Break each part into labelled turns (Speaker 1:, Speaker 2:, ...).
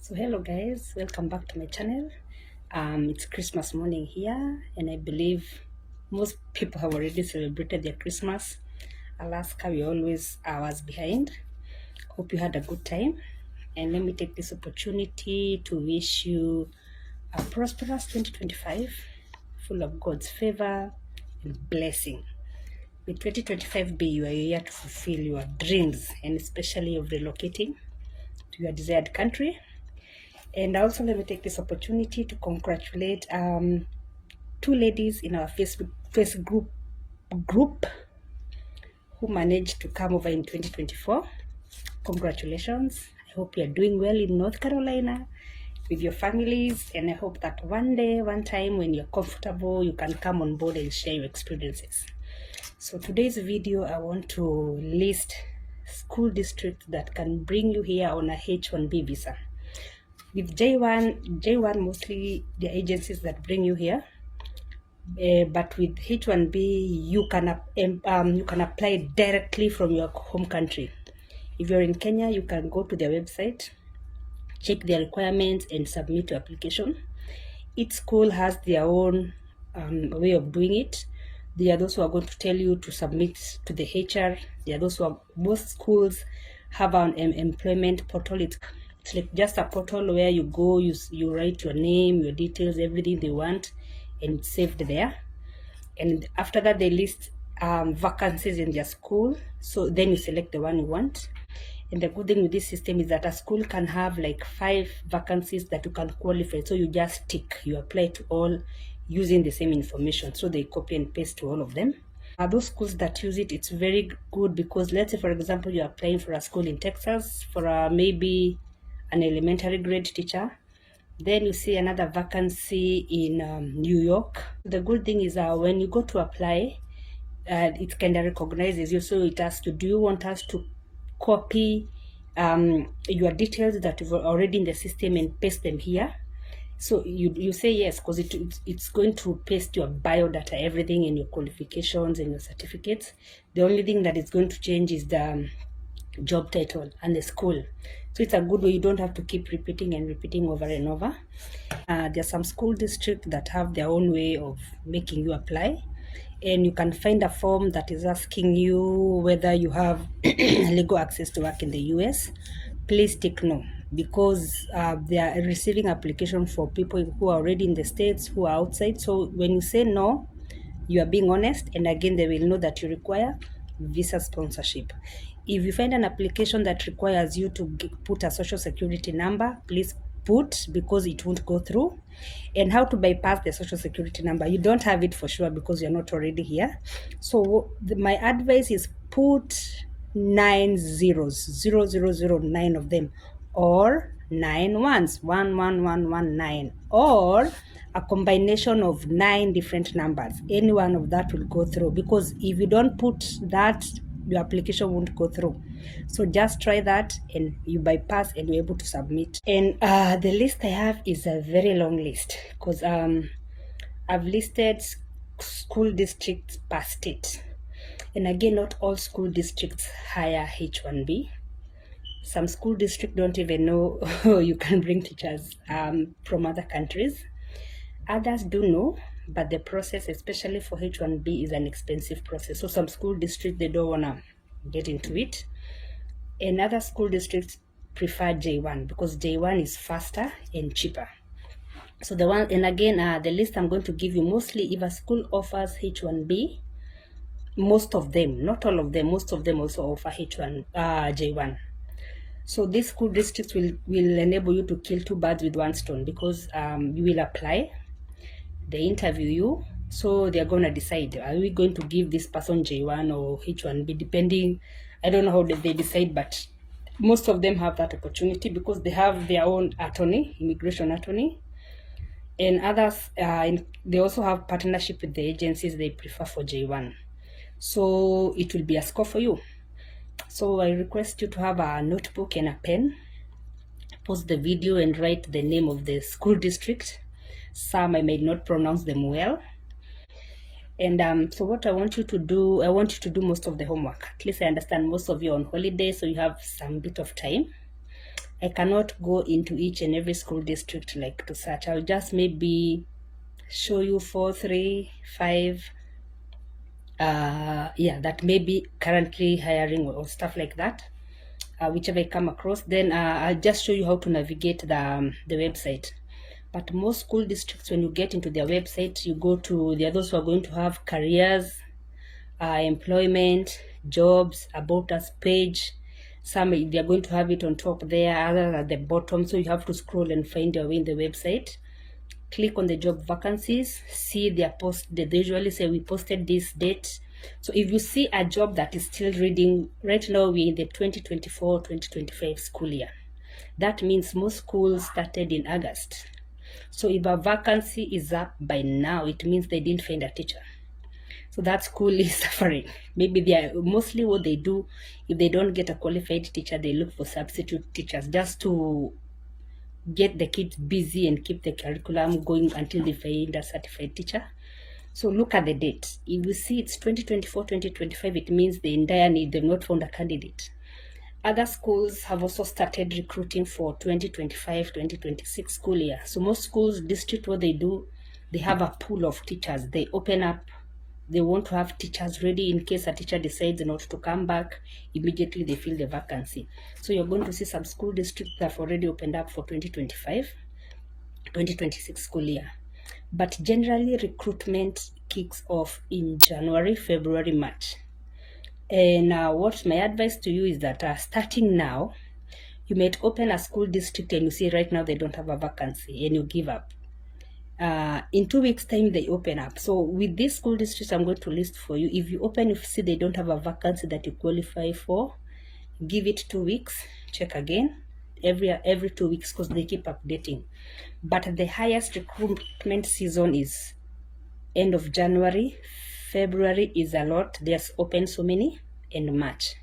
Speaker 1: So hello guys, welcome back to my channel. It's Christmas morning here, and I believe most people have already celebrated their Christmas. Alaska, we always hours behind. Hope you had a good time, and let me take this opportunity to wish you a prosperous 2025, full of God's favor and blessing. May 2025 be your year to fulfill your dreams, and especially of relocating to your desired country. And also, let me take this opportunity to congratulate two ladies in our Facebook group who managed to come over in 2024. Congratulations. I hope you're doing well in North Carolina with your families, and I hope that one day, one time when you're comfortable, you can come on board and share your experiences. So today's video, I want to list school districts that can bring you here on a H1B visa. With J1 mostly the agencies that bring you here, but with H1B you can apply directly from your home country. If you're in Kenya, you can go to their website, check their requirements, and submit your application. Each school has their own way of doing it. There are those who are going to tell you to submit to the HR. There are those who are, most schools have an employment portal. It's like just a portal where you go, you write your name, your details, everything they want, and it's saved there. And after that, they list vacancies in their school. So then you select the one you want. And the good thing with this system is that a school can have like 5 vacancies that you can qualify. So you just tick, you apply to all using the same information. So they copy and paste to all of them. Those schools that use it, it's very good because let's say, for example, you're applying for a school in Texas for maybe an elementary grade teacher. Then you see another vacancy in New York. The good thing is when you go to apply, it kind of recognizes you. So it asks you, do you want us to copy your details that you've already in the system and paste them here? So you say yes, because it's going to paste your biodata, everything, and your qualifications and your certificates. The only thing that is going to change is the job title and the school. So it's a good way. You don't have to keep repeating and repeating over and over. There are some school districts that have their own way of making you apply, and you can find a form that is asking you whether you have legal access to work in the US. Please tick no, because they are receiving application for people who are already in the States, who are outside. So when you say no, you are being honest, and again they will know that you require visa sponsorship. If you find an application that requires you to put a social security number, please put, because it won't go through. And how to bypass the social security number, you don't have it for sure because you're not already here. So my advice is put 9 zeros, 0009 of them, or 9 ones, 11119, or a combination of 9 different numbers. Any one of that will go through, because if you don't put that, your application won't go through. So just try that and you bypass and you're able to submit. And the list I have is a very long list, because I've listed school districts per state. And again, not all school districts hire H1B. Some school districts don't even know you can bring teachers from other countries. Others do know, but the process, especially for H1B, is an expensive process. So some school districts, they don't want to get into it. And other school districts prefer J1 because J1 is faster and cheaper. So the one, and again, the list I'm going to give you, mostly if a school offers H1B, most of them, not all of them, most of them also offer J1. So these school districts will enable you to kill 2 birds with 1 stone, because you will apply, they interview you, so they're going to decide, are we going to give this person J1 or H1B, depending, I don't know how they decide, but most of them have that opportunity because they have their own attorney, immigration attorney. And others, they also have partnership with the agencies they prefer for J1. So it will be a score for you. So I request you to have a notebook and a pen. Pause the video and write the name of the school district. Some I may not pronounce them well. And so what I want you to do, I want you to do most of the homework. At least I understand most of you are on holiday, so you have some bit of time. I cannot go into each and every school district like to search. I'll just maybe show you 4, 3, 5 that may be currently hiring or stuff like that, whichever I come across. Then I'll just show you how to navigate the website. But most school districts, when you get into their website, you go to, there are those who are going to have careers, employment, jobs, about us page. Some they're going to have it on top there, others at the bottom, so you have to scroll and find your way in the website. Click on the job vacancies, see their post. They usually say we posted this date. So if you see a job that is still reading, right now we're in the 2024-2025 school year, that means most schools started in August. So if a vacancy is up by now, it means they didn't find a teacher. So that school is suffering. Maybe they are mostly what they do, if they don't get a qualified teacher, they look for substitute teachers just to get the kids busy and keep the curriculum going until they find a certified teacher. So look at the date. If you see it's 2024-2025, it means the entire need, they've not found a candidate. Other schools have also started recruiting for 2025-2026 school year. So most schools, district, what they do, they have a pool of teachers. They open up, they want to have teachers ready in case a teacher decides not to come back. Immediately they fill the vacancy. So you're going to see some school districts that have already opened up for 2025-2026 school year. But generally recruitment kicks off in January, February, March. And what my advice to you is that starting now, you might open a school district and you see right now they don't have a vacancy and you give up. In 2 weeks time they open up. So with this school district I'm going to list for you, if you open, if you see they don't have a vacancy that you qualify for, give it 2 weeks, check again every 2 weeks, because they keep updating. But the highest recruitment season is end of January. February is a lot, there's open so many, and March.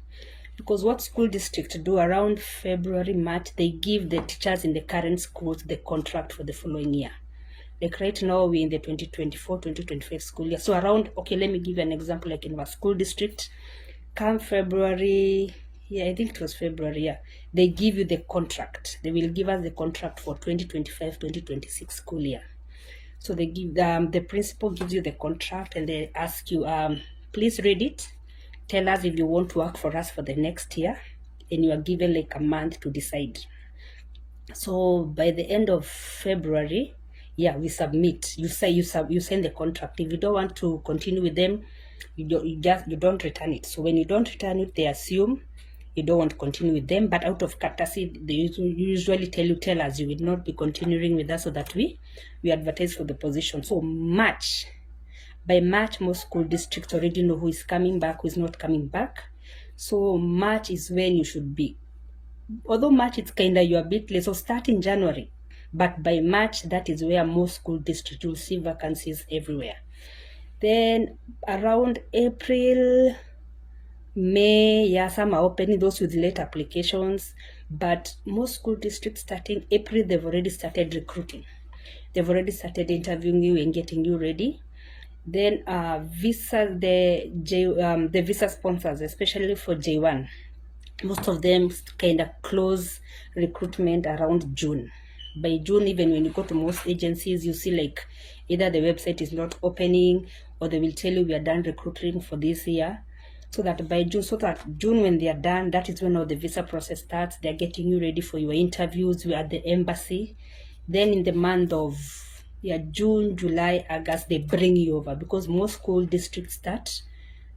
Speaker 1: Because what school districts do around February, March, they give the teachers in the current schools the contract for the following year. Like right now, we're in the 2024-2025 school year. So around, okay, let me give you an example, like in our school district, come February, I think it was February, they give you the contract. They will give us the contract for 2025-2026 school year. So they give, the principal gives you the contract and they ask you, please read it. Tell us if you want to work for us for the next year, and you are given like a month to decide. So by the end of February, we submit. You say you send the contract. If you don't want to continue with them, you don't return it. So when you don't return it, they assume you don't want to continue with them. But out of courtesy, they usually tell us you will not be continuing with us, so that we advertise for the position. So by March, most school districts already know who is coming back, who is not coming back. So March is when you should be. Although March it's kind of, you're a bit late, so start in January. But by March, that is where most school districts will see vacancies everywhere. Then around April, May, some are opening, those with late applications. But most school districts starting April, they've already started recruiting. They've already started interviewing you and getting you ready. Then visa, the visa sponsors, especially for J1, most of them kind of close recruitment around June. By June, even when you go to most agencies, you see like either the website is not opening, or they will tell you we are done recruiting for this year. So that by June, when they are done, that is when all the visa process starts. They're getting you ready for your interviews at the embassy. Then in the month of June, July, August, they bring you over, because most school districts start,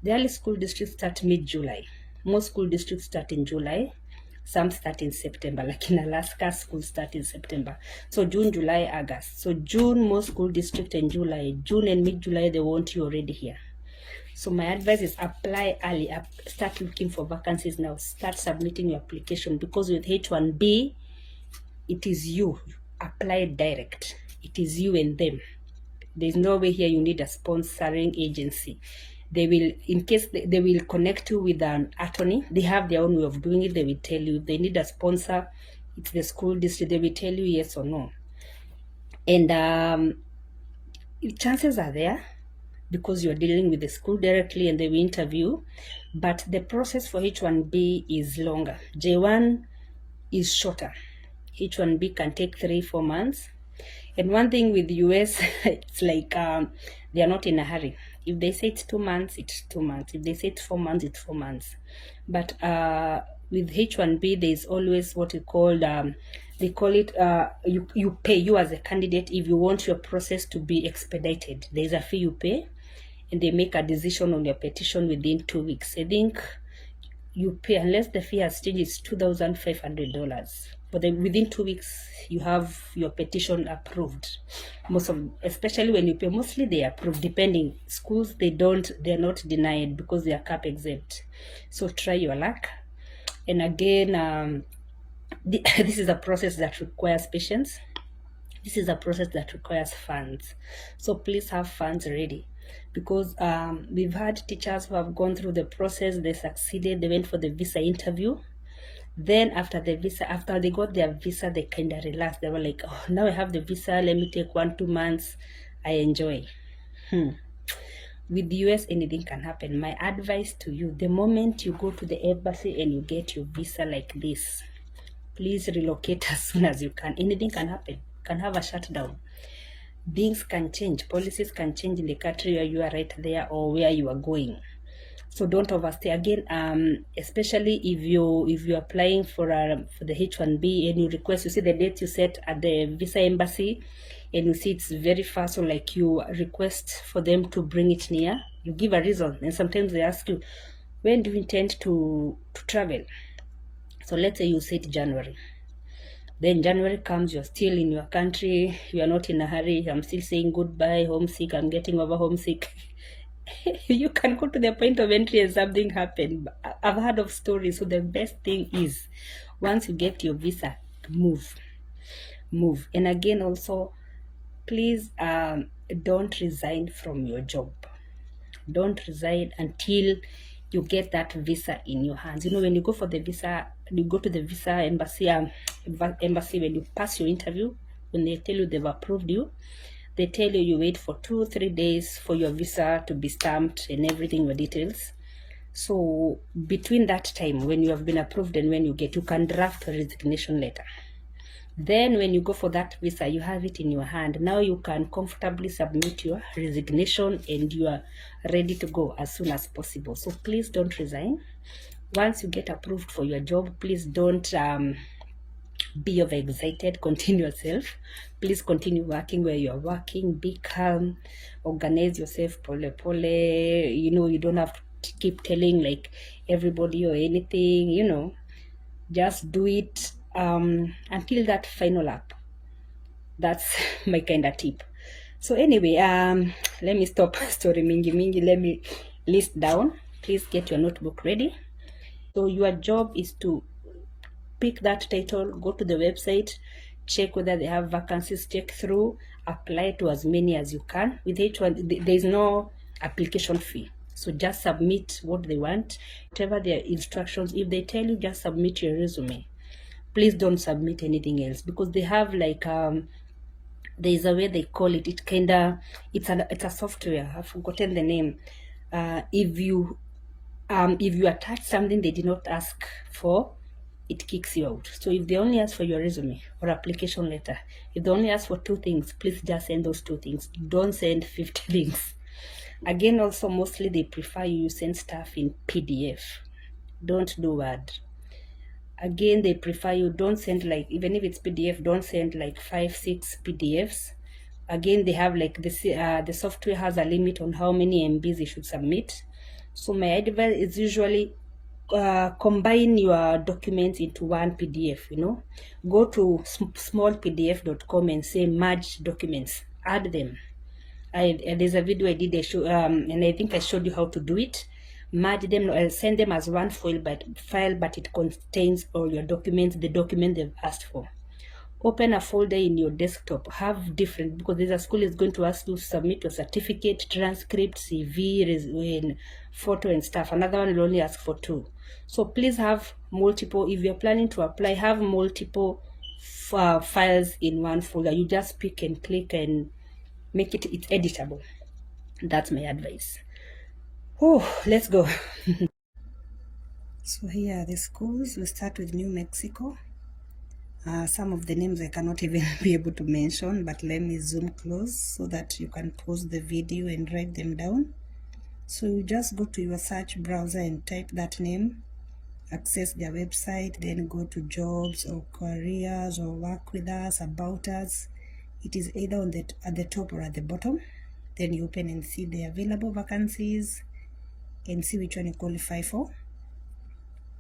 Speaker 1: the early school districts start mid-July. Most school districts start in July. Some start in September, like in Alaska, schools start in September. So June, July, August. So June, most school district, and July. June and mid-July, they want you already here. So my advice is apply early. Start looking for vacancies now. Start submitting your application, because with H1B, it is you. Apply direct. It is you and them. There's no way here you need a sponsoring agency. They will, in case they will connect you with an attorney. They have their own way of doing it. They will tell you if they need a sponsor, it's the school district. They will tell you yes or no. And chances are there, because you're dealing with the school directly and they will interview. But the process for H1B is longer. J1 is shorter. H1B can take 3-4 months. And one thing with the US, it's like they are not in a hurry. If they say it's 2 months, it's 2 months. If they say it's 4 months, it's 4 months. But with H1B, there's always what you call they call it you pay, you as a candidate, if you want your process to be expedited. There's a fee you pay, and they make a decision on your petition within 2 weeks. I think you pay, unless the fee has changed, it's $2,500. But then within 2 weeks, you have your petition approved. Especially when you pay, mostly they approve. Depending schools, they're not denied because they are cap exempt. So try your luck. And again, this is a process that requires patience. This is a process that requires funds. So please have funds ready, because we've had teachers who have gone through the process, they succeeded, they went for the visa interview. Then after they got their visa, they kind of relaxed. They were like, oh, now I have the visa, let me take 1-2 months, I enjoy. With the US, anything can happen. My advice to you, the moment you go to the embassy and you get your visa like this, please relocate as soon as you can. Anything can happen. You can have a shutdown. Things can change. Policies can change in the country where you are right there or where you are going. So don't overstay. Again, especially if you're applying for the H1B and you request, you see the date you set at the visa embassy, and you see it's very far, so like you request for them to bring it near, you give a reason, and sometimes they ask you, when do you intend to travel? So let's say you said January. Then January comes, you're still in your country, you are not in a hurry. I'm still saying goodbye, homesick, I'm getting over homesick. You can go to the point of entry and something happened. I've heard of stories. So the best thing is, once you get your visa, move. And again, also, please don't resign from your job. Don't resign until you get that visa in your hands. You know, when you go for the visa, you go to the visa embassy, when you pass your interview, when they tell you they've approved you, they tell you you wait for 2-3 days for your visa to be stamped and everything, your details. So between that time, when you have been approved and when you can draft a resignation letter. Then when you go for that visa, you have it in your hand. Now you can comfortably submit your resignation and you are ready to go as soon as possible. So please don't resign. Once you get approved for your job, please don't be overexcited. Continue yourself. Please continue working where you're working. Be calm. Organize yourself pole pole. You know, you don't have to keep telling like everybody or anything, you know. Just do it until that final up. That's my kind of tip. So anyway, let me stop story mingi. Let me list down. Please get your notebook ready. So your job is to pick that title, go to the website, check whether they have vacancies, check through, apply to as many as you can. With H1, there is no application fee. So just submit what they want, whatever their instructions. If they tell you just submit your resume, please don't submit anything else, because they have like there's a way they call it. It kinda it's a software. I've forgotten the name. If you attach something they did not ask for, it kicks you out. So if they only ask for your resume or application letter, if they only ask for 2 things, please just send those 2 things. Don't send 50 things. Again, also mostly they prefer you send stuff in PDF. Don't do Word. Again, they prefer you don't send like, even if it's PDF, don't send like 5-6 PDFs. Again, they have like the software has a limit on how many MBs you should submit. So my advice is usually combine your documents into one PDF. You know, go to smallpdf.com and say merge documents, add them. There's a video I did, and I think I showed you how to do it. Merge them, send them as one file, but it contains all your documents, the document they've asked for. Open a folder in your desktop. Have different, because there's a school is going to ask you to submit your certificate, transcript, CV, photo and stuff. Another one will only ask for 2. So please have multiple. If you're planning to apply, have multiple files in one folder. You just pick and click and make it's editable. That's my advice. Oh, let's go. So here are the schools. We start with New Mexico. Some of the names I cannot even be able to mention, but let me zoom close so that you can pause the video and write them down. So you just go to your search browser and type that name, access their website, then go to jobs or careers or work with us, about us. It is either on at the top or at the bottom. Then you open and see the available vacancies and see which one you qualify for.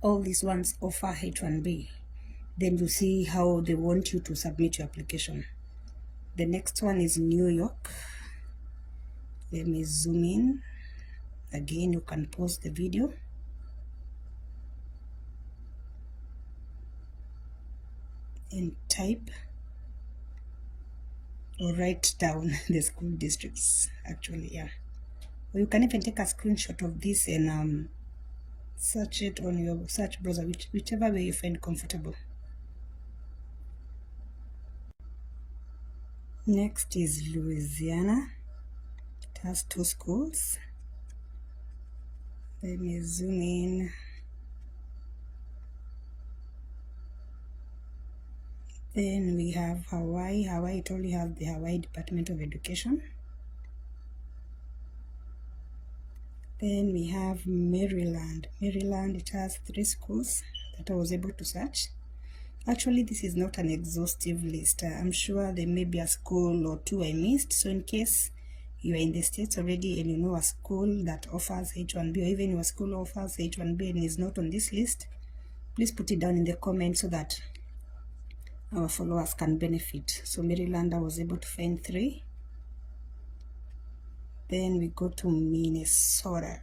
Speaker 1: All these ones offer H1B. Then you see how they want you to submit your application. The next one is New York. Let me zoom in. Again, you can pause the video. And type or write down the school districts, actually, yeah. Or you can even take a screenshot of this and search it on your search browser, whichever way you find comfortable. Next is Louisiana. It has 2 schools. Let me zoom in. Then we have Hawaii. Hawaii, it only has the Hawaii Department of Education. Then we have Maryland. Maryland, it has 3 schools that I was able to search. Actually, this is not an exhaustive list. I'm sure there may be a school or 2 I missed. So in case you are in the States already and you know a school that offers H1B, or even your school offers H1B and is not on this list, please put it down in the comments so that our followers can benefit. So Maryland, I was able to find 3. Then we go to Minnesota.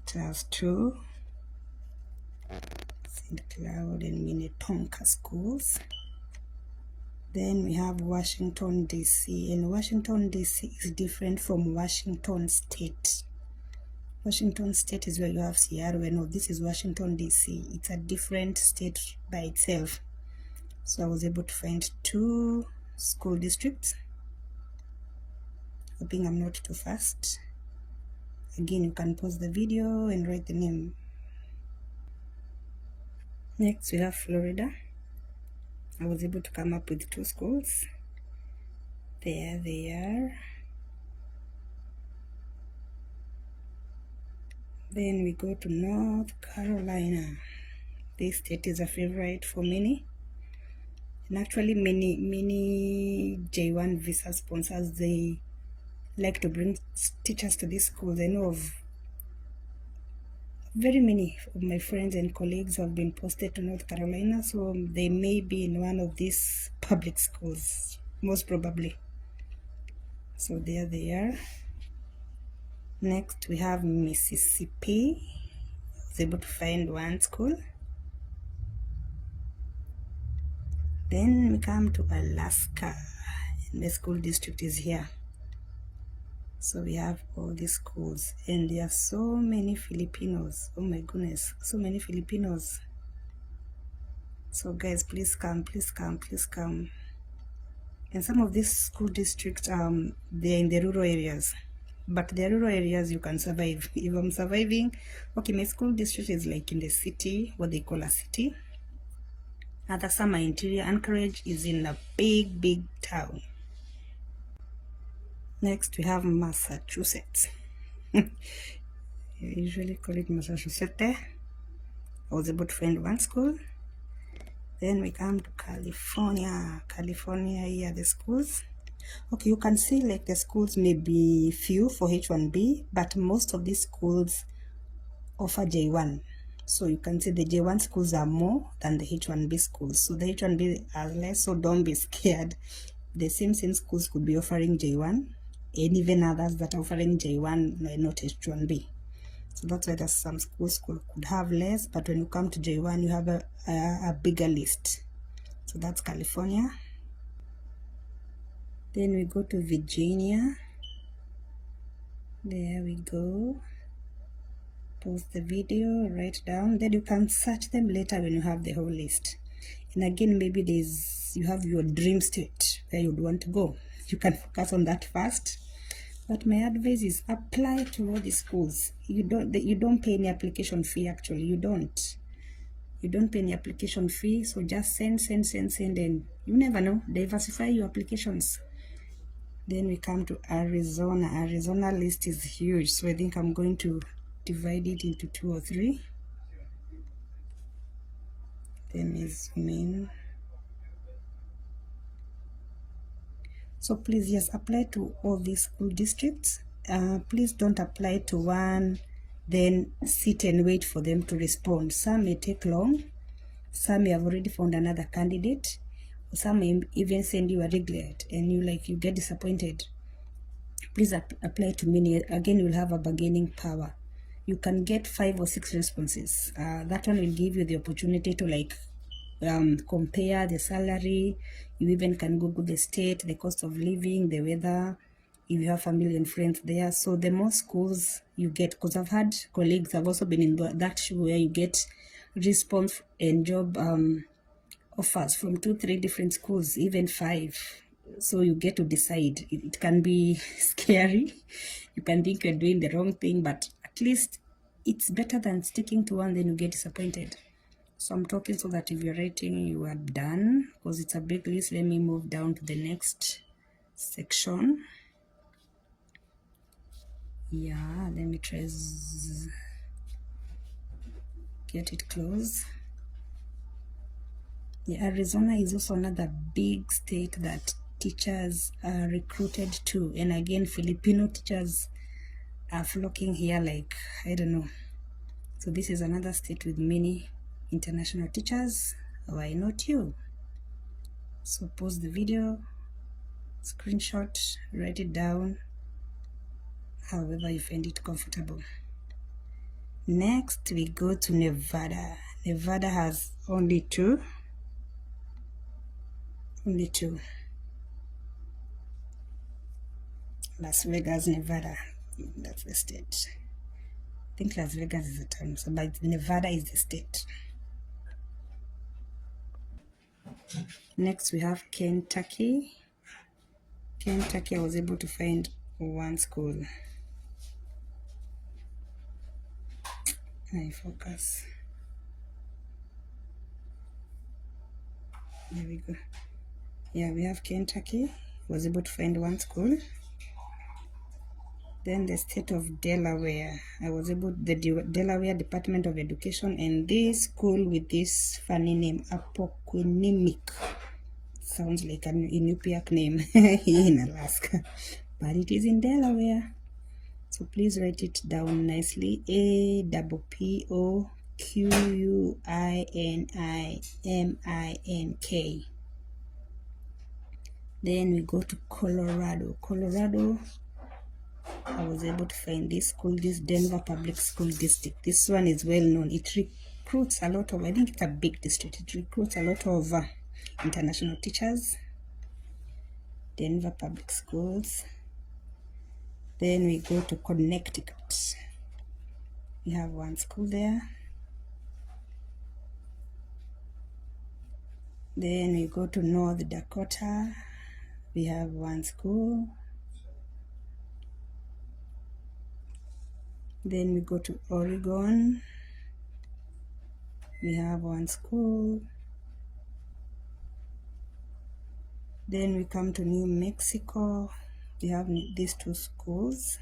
Speaker 1: It has 2. St. Cloud and Minnetonka schools. Then we have Washington, D.C. And Washington, D.C. is different from Washington State. Washington State is where you have Seattle. No, this is Washington, D.C. It's a different state by itself. So I was able to find 2 school districts. Hoping I'm not too fast. Again, you can pause the video and write the name. Next, we have Florida. I was able to come up with 2 schools. There they are. Then we go to North Carolina. This state is a favorite for many. And actually many J1 visa sponsors, they like to bring teachers to these schools. I know of very many of my friends and colleagues have been posted to North Carolina, so they may be in one of these public schools, most probably. So there they are. Next, we have Mississippi. I was able to find 1 school. Then we come to Alaska, and the school district is here. So we have all these schools, and there are so many Filipinos. Oh my goodness, so many Filipinos. So guys, please come, please come, please come. And some of these school districts, they're in the rural areas. But the rural areas you can survive. If I'm surviving, okay, my school district is like in the city, what they call a city. Other some are interior. Anchorage is in a big town. Next, we have Massachusetts. I usually call it Massachusetts. I was able to find 1 school. Then we come to California. California, here are the schools. Okay, you can see like the schools may be few for H1B, but most of these schools offer J1. So you can see the J1 schools are more than the H1B schools. So the H1B are less, so don't be scared. The same schools could be offering J1, and even others that are offering J1 not H1B. So that's why there's some schools could have less, but when you come to J1, you have a bigger list. So that's California. Then we go to Virginia. There we go. Pause the video, write down, then you can search them later when you have the whole list. And again, maybe you have your dream state where you'd want to go. You can focus on that first. But my advice is apply to all the schools. You don't pay any application fee, actually. You don't. You don't pay any application fee, so just send, and you never know, diversify your applications. Then we come to Arizona. Arizona list is huge, so I think I'm going to divide it into 2 or 3. Then is main. So please, yes, apply to all these school districts. Please don't apply to one, then sit and wait for them to respond. Some may take long. Some may have already found another candidate. Some may even send you a regret, and you get disappointed. Please apply to many. Again, you'll have a bargaining power. You can get 5 or 6 responses. That one will give you the opportunity to compare the salary. You even can Google the state, the cost of living, the weather, if you have family and friends there. So the more schools you get, because I've had colleagues have also been in that shoe where you get response and job offers from 2-3 different schools, even 5. So you get to decide. It can be scary. You can think you're doing the wrong thing, but at least it's better than sticking to one, then you get disappointed. So I'm talking so that if you're writing, you are done, because it's a big list. Let me move down to the next section. Yeah, let me try get it close. Yeah, Arizona is also another big state that teachers are recruited to, and again, Filipino teachers are flocking here I don't know. So this is another state with many international teachers. Why not you? So pause the video, screenshot, write it down, however you find it comfortable. Next, we go to Nevada. Nevada has only two. Las Vegas, Nevada. That's the state. I think Las Vegas is the town, so but Nevada is the state. Next, we have Kentucky. Kentucky, I was able to find one school. I focus. There we go. Yeah, we have Kentucky. I was able to find one school. Then the state of Delaware. The Delaware Department of Education, and this school with this funny name, Appoquinimik. Sounds like an Inupiaq name in Alaska, but it is in Delaware. So please write it down nicely. Appoquinimink. Then we go to Colorado. Colorado, I was able to find this school, this Denver Public School District. This one is well known. It recruits a lot of, I think it's a big district. It recruits a lot of international teachers. Denver Public Schools. Then we go to Connecticut. We have one school there. Then we go to North Dakota. We have one school. Then we go to Oregon. We have one school. Then we come to New Mexico. We have these 2 schools.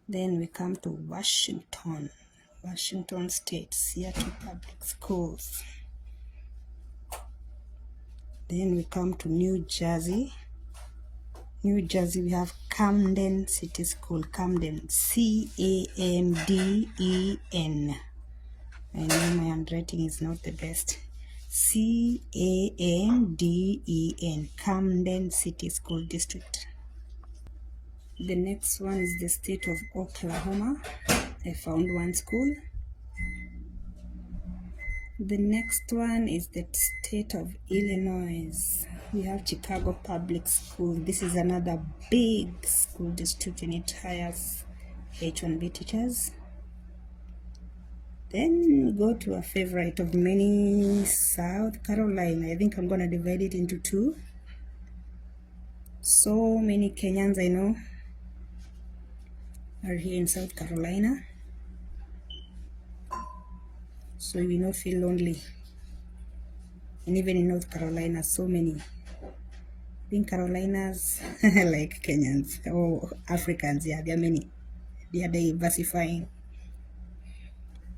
Speaker 1: Then we come to Washington State, Seattle Public Schools. Then we come to New Jersey. We have Camden City School, Camden, Camden. I know my handwriting is not the best. Camden, Camden City School District. The next one is the state of Oklahoma. I found one school. The next one is the state of Illinois. We have Chicago Public School. This is another big school district, and it hires H1B teachers. Then we go to a favorite of many, South Carolina. I think I'm going to divide it into 2. So many Kenyans I know. are here in South Carolina, so you will not feel lonely. And even in North Carolina, so many. Being Carolinas, like Kenyans or Africans, yeah, there are many. They are diversifying.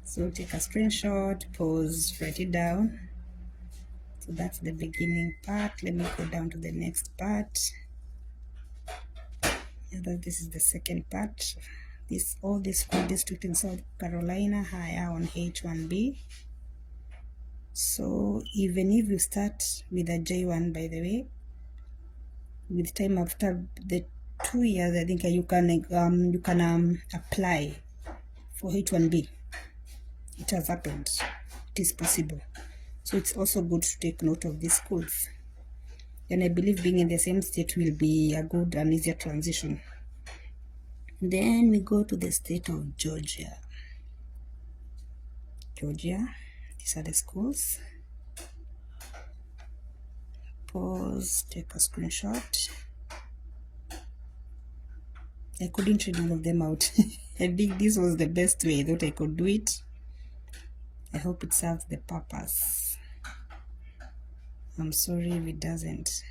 Speaker 1: So take a screenshot, pause, write it down. So that's the beginning part. Let me go down to the next part. This is the second part. All this school district in South Carolina hire on H1B. So even if you start with a J1, by the way, with time after the 2 years, I think you can apply for H1B. It has happened. It is possible. So it's also good to take note of these schools. And I believe being in the same state will be a good and easier transition. Then we go to the state of Georgia. These are the schools. Pause, take a screenshot. I couldn't read all of them out. I think this was the best way I thought I could do it. I hope it serves the purpose. I'm sorry if it doesn't.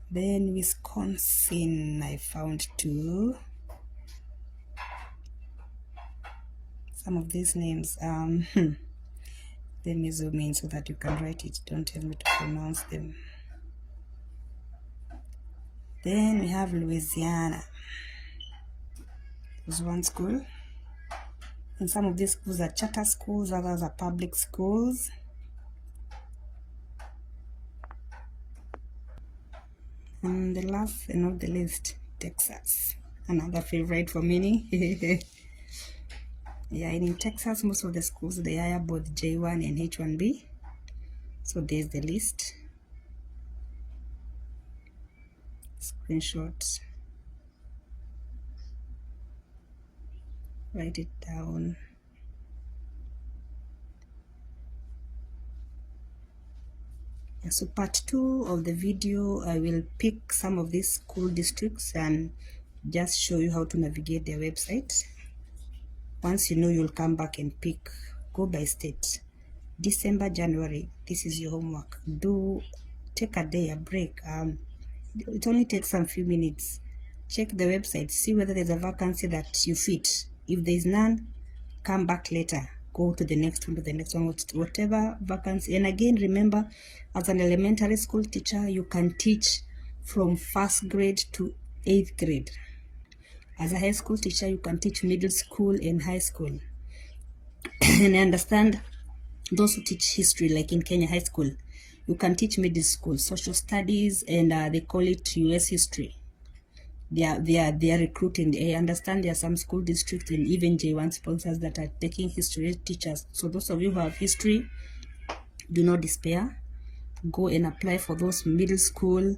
Speaker 1: Then Wisconsin, I found two. Some of these names, let me zoom in so that you can write it. Don't tell me to pronounce them. Then we have Louisiana. There's one school. And some of these schools are charter schools, others are public schools. And the last and not the least, Texas. Another favorite for many. Yeah, and in Texas, most of the schools, they hire both J1 and H1B. So there's the list. Screenshots. Write it down. Yeah, so part 2 of the video, I will pick some of these school districts and just show you how to navigate their website. Once you know, you'll come back and go by state. December, January, this is your homework. Take a day, a break. It only takes some few minutes. Check the website, see whether there's a vacancy that you fit. If there's none, come back later. Go to the next one, whatever vacancy. And again, remember, as an elementary school teacher, you can teach from 1st grade to 8th grade. As a high school teacher, you can teach middle school and high school. And I understand those who teach history, like in Kenya high school, you can teach middle school, social studies, and they call it US history. They are recruiting. I understand there are some school districts and even J1 sponsors that are taking history teachers. So those of you who have history, do not despair. Go and apply for those middle school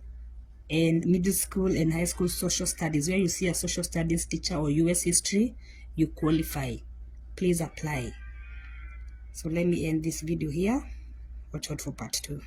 Speaker 1: and high school social studies. Where you see a social studies teacher or US history, you qualify. Please apply. So let me end this video here. Watch out for part 2.